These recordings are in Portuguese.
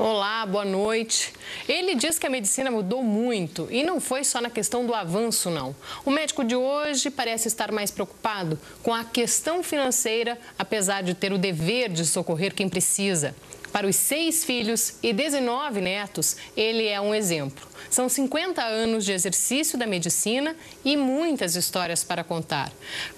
Olá, boa noite. Ele diz que a medicina mudou muito e não foi só na questão do avanço, não. O médico de hoje parece estar mais preocupado com a questão financeira, apesar de ter o dever de socorrer quem precisa. Para os 6 filhos e 19 netos, ele é um exemplo. São 50 anos de exercício da medicina e muitas histórias para contar.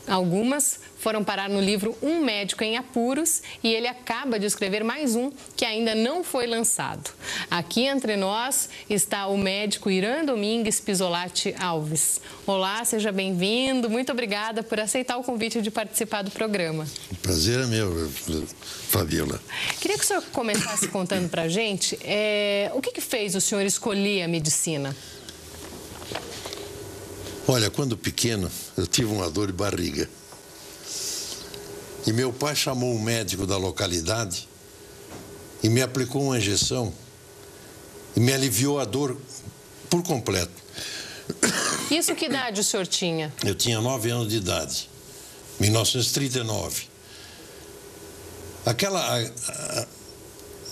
Algumas foram parar no livro Um Médico em Apuros e ele acaba de escrever mais um que ainda não foi lançado. Aqui entre nós está o médico Irã Domingues Pisolati Alves. Olá, seja bem-vindo. Muito obrigada por aceitar o convite de participar do programa. O prazer é meu, Fabiola. Queria que o senhor começasse contando para a gente o que fez o senhor escolher a medicina? Olha, quando pequeno, eu tive uma dor de barriga. E meu pai chamou um médico da localidade e me aplicou uma injeção e me aliviou a dor por completo. Isso que idade o senhor tinha? Eu tinha 9 anos de idade, 1939.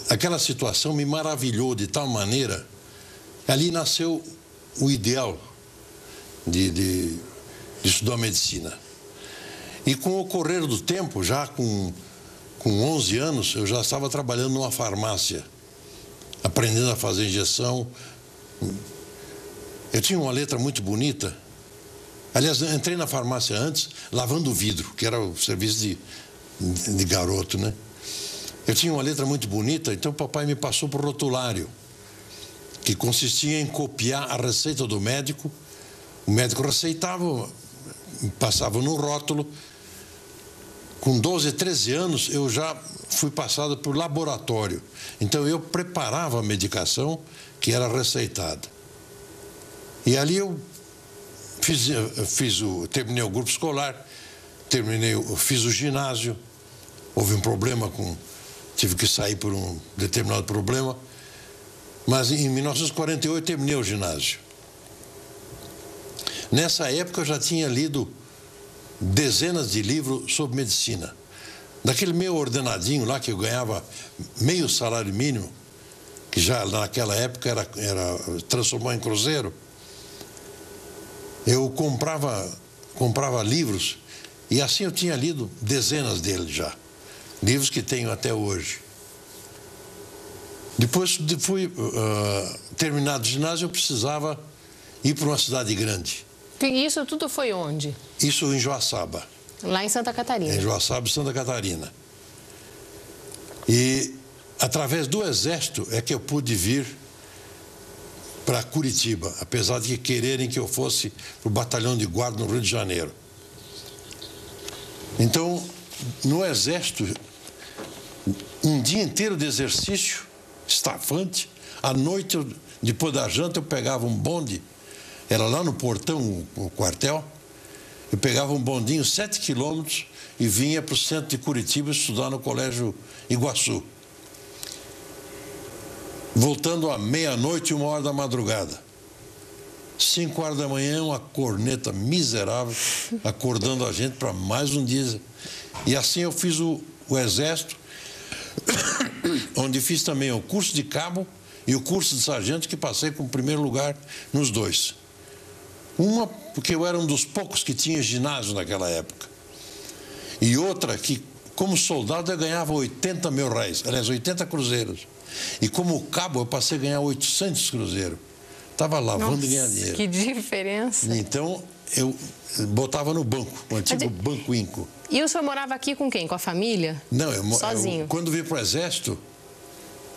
Aquela situação me maravilhou de tal maneira, ali nasceu o ideal de estudar medicina. E com o correr do tempo, já com 11 anos, eu já estava trabalhando numa farmácia, aprendendo a fazer injeção. Eu tinha uma letra muito bonita. Aliás, eu entrei na farmácia antes, lavando vidro, que era o serviço de garoto, né? Eu tinha uma letra muito bonita, então o papai me passou para o rotulário, que consistia em copiar a receita do médico. O médico receitava, passava no rótulo. Com 12, 13 anos, eu já fui passado por laboratório. Então, eu preparava a medicação que era receitada. E ali eu terminei o grupo escolar, fiz o ginásio. Houve um problema tive que sair por um determinado problema. Mas em 1948 terminei o ginásio. Nessa época eu já tinha lido dezenas de livros sobre medicina. Daquele meu ordenadinho lá, que eu ganhava meio salário mínimo, que já naquela época transformou em cruzeiro, eu comprava livros, e assim eu tinha lido dezenas deles já. Livros que tenho até hoje. Depois terminado o ginásio, eu precisava ir para uma cidade grande. E isso tudo foi onde? Isso em Joaçaba. Lá em Santa Catarina. Em Joaçaba, Santa Catarina. E através do Exército é que eu pude vir para Curitiba, apesar de quererem que eu fosse para o batalhão de guarda no Rio de Janeiro. Então, no Exército, um dia inteiro de exercício, estafante. À noite, depois da janta, eu pegava um bonde. Era lá no portão, o quartel. Eu pegava um bondinho, 7 quilômetros, e vinha para o centro de Curitiba estudar no Colégio Iguaçu. Voltando à meia-noite, 1h da madrugada. 5h da manhã, uma corneta miserável, acordando a gente para mais um dia. E assim eu fiz o Exército, onde fiz também o curso de cabo e o curso de sargento, que passei com o primeiro lugar nos dois. Uma, porque eu era um dos poucos que tinha ginásio naquela época. E outra, que como soldado eu ganhava 80 mil reais, aliás, 80 cruzeiros. E como cabo eu passei a ganhar 800 cruzeiros. Estava lavando e ganhando dinheiro. Que diferença. Então, eu botava no banco, o antigo Banco Inco. E o senhor morava aqui com quem? Com a família? Não, sozinho? Quando vim para o Exército...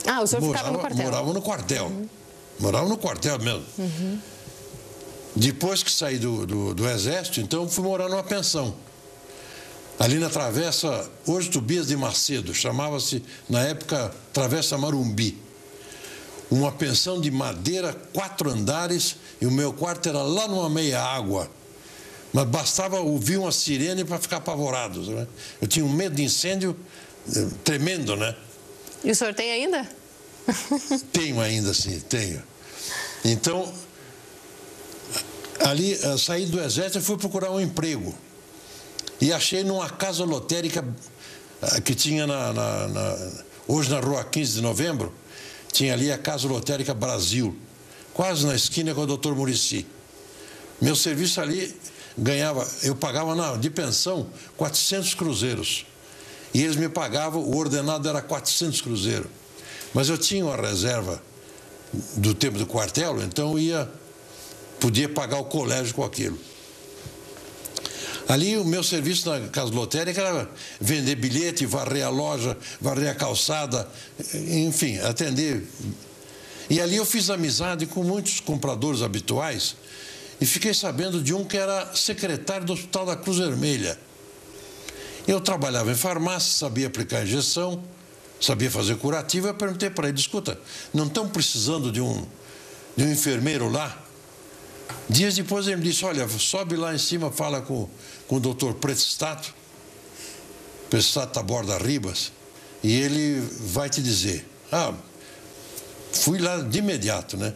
Ah, o senhor ficava no quartel? Morava no quartel. Uhum. Morava no quartel mesmo. Uhum. Depois que saí do Exército, então fui morar numa pensão. Ali na Travessa, hoje Tobias de Macedo, chamava-se, na época, Travessa Marumbi. Uma pensão de madeira, 4 andares, e o meu quarto era lá numa meia-água. Mas bastava ouvir uma sirene para ficar apavorado, né? Eu tinha um medo de incêndio tremendo, né? E o senhor tem ainda? Tenho ainda, sim, tenho. Então, ali, saí do Exército e fui procurar um emprego. E achei numa casa lotérica que tinha hoje na rua 15 de novembro, tinha ali a Casa Lotérica Brasil, quase na esquina com o Dr. Muricy. Meu serviço ali eu pagava de pensão 400 cruzeiros. E eles me pagavam, o ordenado era 400 cruzeiros. Mas eu tinha uma reserva do tempo do quartel, então podia pagar o colégio com aquilo. Ali o meu serviço na Casa Lotérica era vender bilhete, varrer a loja, varrer a calçada, enfim, atender. E ali eu fiz amizade com muitos compradores habituais e fiquei sabendo de um que era secretário do Hospital da Cruz Vermelha. Eu trabalhava em farmácia, sabia aplicar injeção, sabia fazer curativo. Eu perguntei para ele: escuta, não estão precisando de um enfermeiro lá? Dias depois ele me disse: olha, sobe lá em cima, fala com o doutor Prestato Taborda Ribas, e ele vai te dizer. Fui lá de imediato, né?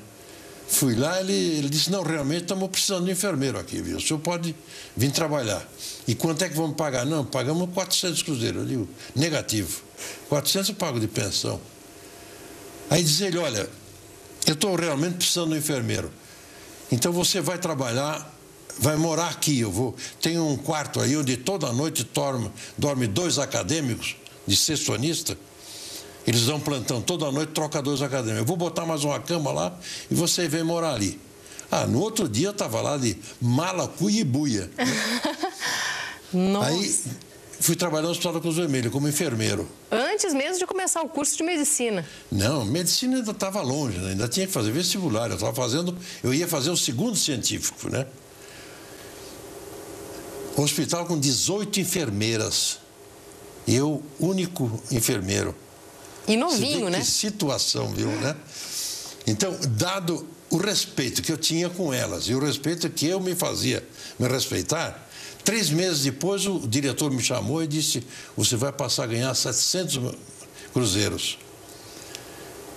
Fui lá, ele disse: não, realmente estamos precisando de enfermeiro aqui, viu? O senhor pode vir trabalhar. E quanto é que vamos pagar? Não, pagamos 400 cruzeiros. Eu digo: negativo. 400 eu pago de pensão. Aí diz ele: olha, eu estou realmente precisando de um enfermeiro. Então você vai trabalhar, vai morar aqui. Tenho um quarto aí onde toda noite dorme 2 acadêmicos de sextonista. Eles dão plantão toda noite, troca 2 acadêmicos. Eu vou botar mais uma cama lá e você vem morar ali. No outro dia eu estava lá de mala, cuia e buia. Nossa. Aí fui trabalhar no Hospital da Cruz Vermelha como enfermeiro. Antes mesmo de começar o curso de medicina? Não, medicina ainda estava longe, né? Ainda tinha que fazer vestibular. Eu ia fazer o segundo científico, né? Hospital com 18 enfermeiras. Eu, único enfermeiro. E novinho, né? Que situação, viu, né? Então, dado o respeito que eu tinha com elas e o respeito que eu me fazia me respeitar, 3 meses depois o diretor me chamou e disse: você vai passar a ganhar 700 cruzeiros.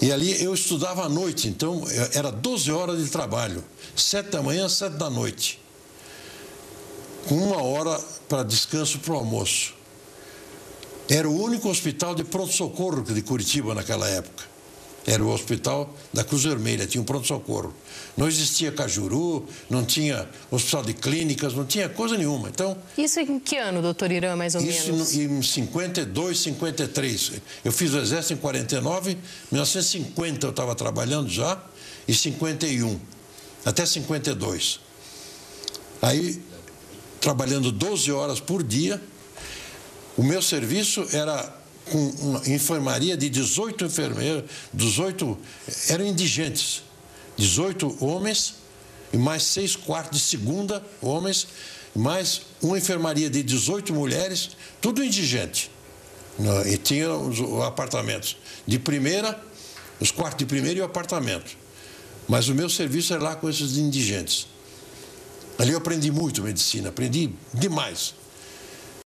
E ali eu estudava à noite, então era 12 horas de trabalho, 7 da manhã, 7 da noite, com 1 hora para descanso para o almoço. Era o único hospital de pronto-socorro de Curitiba naquela época. Era o Hospital da Cruz Vermelha, tinha um pronto-socorro. Não existia Cajuru, não tinha hospital de clínicas, não tinha coisa nenhuma. Então, isso em que ano, doutor Irã, mais ou menos? Isso em 52, 53. Eu fiz o exército em 49, em 1950 eu estava trabalhando já, e 51, até 52. Aí, trabalhando 12 horas por dia. O meu serviço era com uma enfermaria de 18 enfermeiros, 18 eram indigentes, 18 homens e mais 6 quartos de segunda homens, mais uma enfermaria de 18 mulheres, tudo indigente. E tinha os apartamentos de primeira, os quartos de primeira e o apartamento. Mas o meu serviço era lá com esses indigentes. Ali eu aprendi muito medicina, aprendi demais.